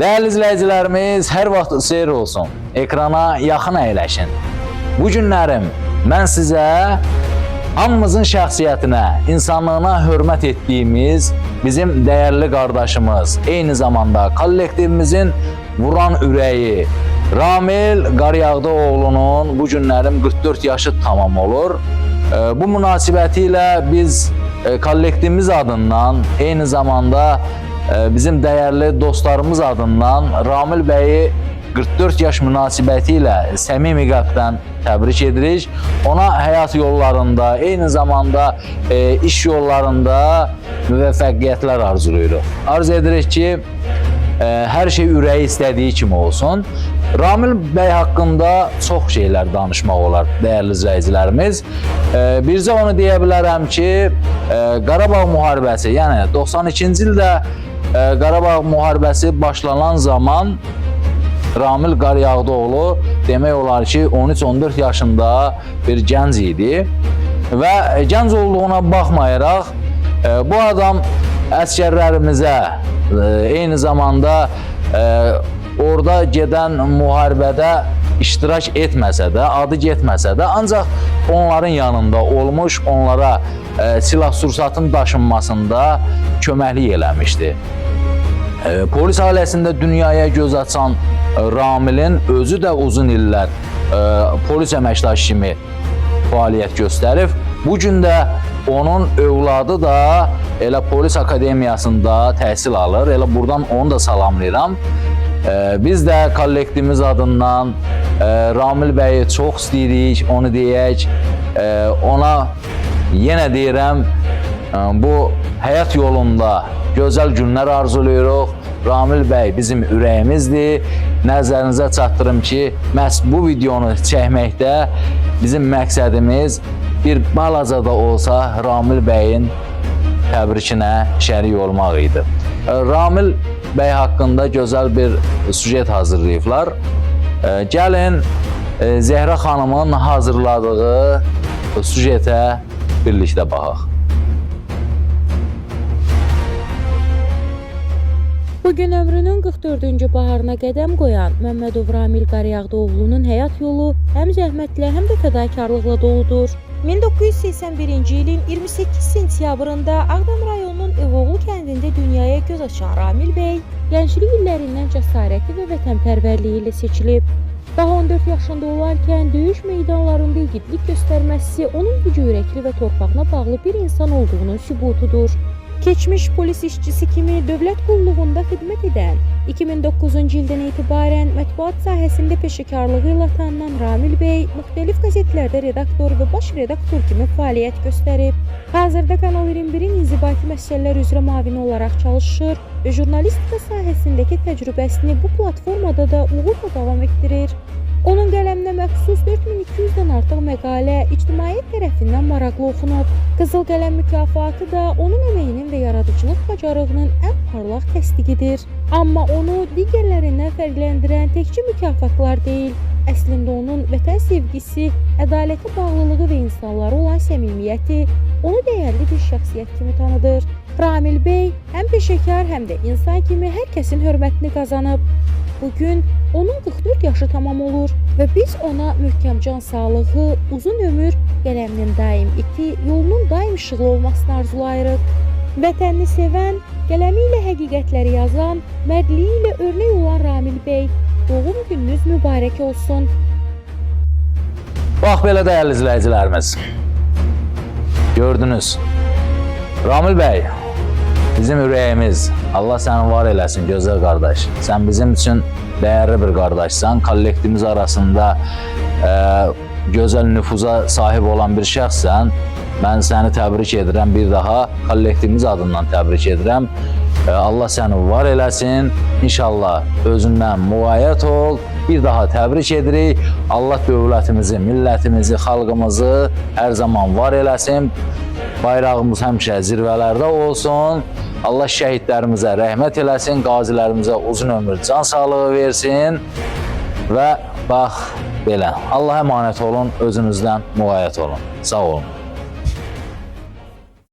Değerli izləyicilərimiz, hər vaxt seyir olsun. Ekrana yaxın əyləşin. Bu günlərim mən sizə hamımızın şəxsiyyətinə, insanlığına hörmət etdiyimiz bizim dəyərli qardaşımız, eyni zamanda kollektivimizin vuran ürəyi Ramil Qaryağdıoğlu'nun bu günlərim 44 yaşı tamam olur. Bu münasibəti ilə biz kollektivimiz adından, eyni zamanda bizim dəyərli dostlarımız adından Ramil bəyi 44 yaş münasibəti ilə səmimi qəlbdən təbrik edirik. Ona həyat yollarında, eyni zamanda iş yollarında müvəffəqiyyətlər arzulayırıq. Arzu edirik ki, hər şey ürəyi istədiyi kimi olsun. Ramil bəy haqqında çox şeylər danışmaq olar, dəyərli izləyicilərimiz. Bircə onu deyə bilərəm ki, Qarabağ müharibəsi, yəni 92-ci ildə Qarabağ müharibəsi başlanan zaman Ramil Qaryağdıoğlu demək olar ki 13-14 yaşında bir gənc idi və gənc olduğuna baxmayaraq bu adam əsgərlərimizə eyni zamanda orada gedən müharibədə iştirak etməsə də, adı getməsə də, ancaq onların yanında olmuş, onlara silah-sursatın daşınmasında köməklik eləmişdi. Polis ailəsində dünyaya göz açan Ramilin özü də uzun illər polis əməkdaşı kimi fəaliyyət göstərib. Bugün də onun övladı da elə polis akademiyasında təhsil alır. Elə buradan onu da salamlayıram. Biz də kollektivimiz adından Ramil bəyi çox istəyirik, onu deyək. Ona yenə deyirəm, bu həyat yolunda gözəl günlər arzulayırıq. Ramil bəy bizim ürəyimizdir. Nəzərinizə çatdırım ki, məhz bu videonu çəkməkdə bizim məqsədimiz bir balaca da olsa Ramil bəyin təbrikinə şərik olmaq idi. Ramil bəy haqqında gözəl bir sujet hazırlayıblar. Gəlin Zəhra xanımın hazırladığı sujetə birlikdə baxaq. Bugün ömrünün 44-cü baharına qədəm qoyan Məmmədov Ramil Qaryağdıoğlu'nun həyat yolu həm zəhmətlə, həm də fədakarlıqla doludur. 1981-ci ilin 28 sentyabrında Ağdam rayonunun Evoğlu kəndində dünyaya göz açan Ramil bəy gənclik illərindən cəsarəti və vətənpərvərliyi ilə seçilib. Daha 14 yaşında olarkən döyüş meydanlarında igidlik göstərməsi onun gücü ürəkli və torpağına bağlı bir insan olduğunun sübutudur. Keçmiş polis işçisi kimi dövlət qulluğunda xidmət edən, 2009-cu ildən etibarən mətbuat sahəsində peşəkarlığı ilə tanınan Ramil bəy müxtəlif qəzetlərdə redaktor və baş redaktor kimi fəaliyyət göstərib. Hazırda Kanal 21-in inzibati məsələlər üzrə müavini olaraq çalışır və jurnalistika sahəsindəki təcrübəsini bu platformada da uğurla davam etdirir. Onun qələminə məxsus 4200-dən artıq məqalə ictimaiyyət tərəfindən maraqlı oxunub. Qızıl Qələm mükafatı da onun əməyinin və yaradıcılıq bacarığının ən parlaq təsdiqidir. Amma onu digərlərindən fərqləndirən təkcə mükafatlar deyil, əslində onun vətən sevgisi, ədalətə bağlılığı və insanlara olan səmimiyyəti onu dəyərli bir şəxsiyyət kimi tanıdır. Ramil bəy həm peşəkar, həm də insan kimi hər kəsin hörmətini qazanıb. Bugün onun 44 yaşı tamam olur və biz ona möhkəm can sağlığı, uzun ömür, qələminin daim iti, yolunun daim işıqlı olmasını arzulayırıq. Vətənini sevən, qələmi ilə həqiqətləri yazan, mərdliyi ilə örnək olan Ramil bəy, doğum gününüz mübarək olsun. Bax belə dəyərli izləyicilərimiz. Gördünüz. Ramil bəy, bizim ürəyimiz, Allah səni var eləsin gözəl qardaş. Sən bizim üçün dəyərli bir qardaşsan. Kollektivimiz arasında gözəl nüfuza sahib olan bir şəxssən. Mən səni təbrik edirəm, bir daha kollektivimiz adından təbrik edirəm. Allah səni var eləsin. İnşallah özündən müğayət ol. Bir daha təbrik edirik. Allah dövlətimizi, millətimizi, xalqımızı hər zaman var eləsin. Bayrağımız həmişə zirvələrdə olsun. Allah şəhidlərimizə rəhmət eləsin, qazilərimizə uzun ömür, can sağlığı versin. Və bax belə, Allah əmanət olun, özünüzdən müğayət olun. Sağ olun.